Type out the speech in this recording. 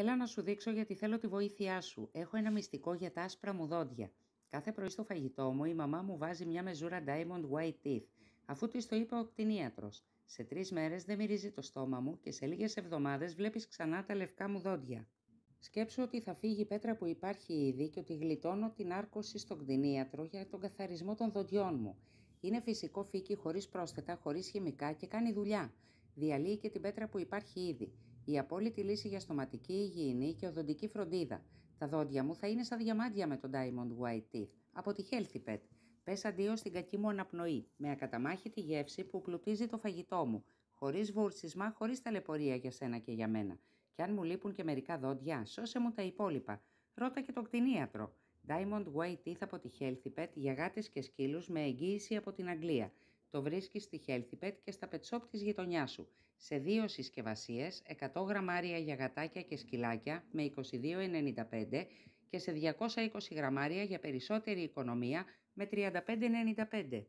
Έλα να σου δείξω γιατί θέλω τη βοήθειά σου. Έχω ένα μυστικό για τα άσπρα μου δόντια. Κάθε πρωί στο φαγητό μου η μαμά μου βάζει μια μεζούρα Diamond White Teeth, αφού της το είπε ο κτηνίατρος. Σε 3 μέρες δεν μυρίζει το στόμα μου και σε λίγες εβδομάδες βλέπεις ξανά τα λευκά μου δόντια. Σκέψου ότι θα φύγει η πέτρα που υπάρχει ήδη και ότι γλιτώνω την άρκωση στον κτηνίατρο για τον καθαρισμό των δοντιών μου. Είναι φυσικό φύκι, χωρίς πρόσθετα, χωρίς χημικά και κάνει δουλειά. Διαλύει και την πέτρα που υπάρχει ήδη. Η απόλυτη λύση για στοματική υγιεινή και οδοντική φροντίδα. Τα δόντια μου θα είναι σαν διαμάντια με το Diamond White Teeth από τη Healthy Pet. Πες αντίο στην κακή μου αναπνοή, με ακαταμάχητη γεύση που πλουτίζει το φαγητό μου, χωρίς βούρτσισμα, χωρίς ταλαιπωρία για σένα και για μένα. Και αν μου λείπουν και μερικά δόντια, σώσε μου τα υπόλοιπα. Ρώτα και τον κτηνίατρο. Diamond White Teeth από τη Healthy Pet για γάτες και σκύλους με εγγύηση από την Αγγλία. Το βρίσκεις στη Healthy Pet και στα pet shop της γειτονιάς σου. Σε 2 συσκευασίες, 100 γραμμάρια για γατάκια και σκυλάκια με 22,95 και σε 220 γραμμάρια για περισσότερη οικονομία με 35,95.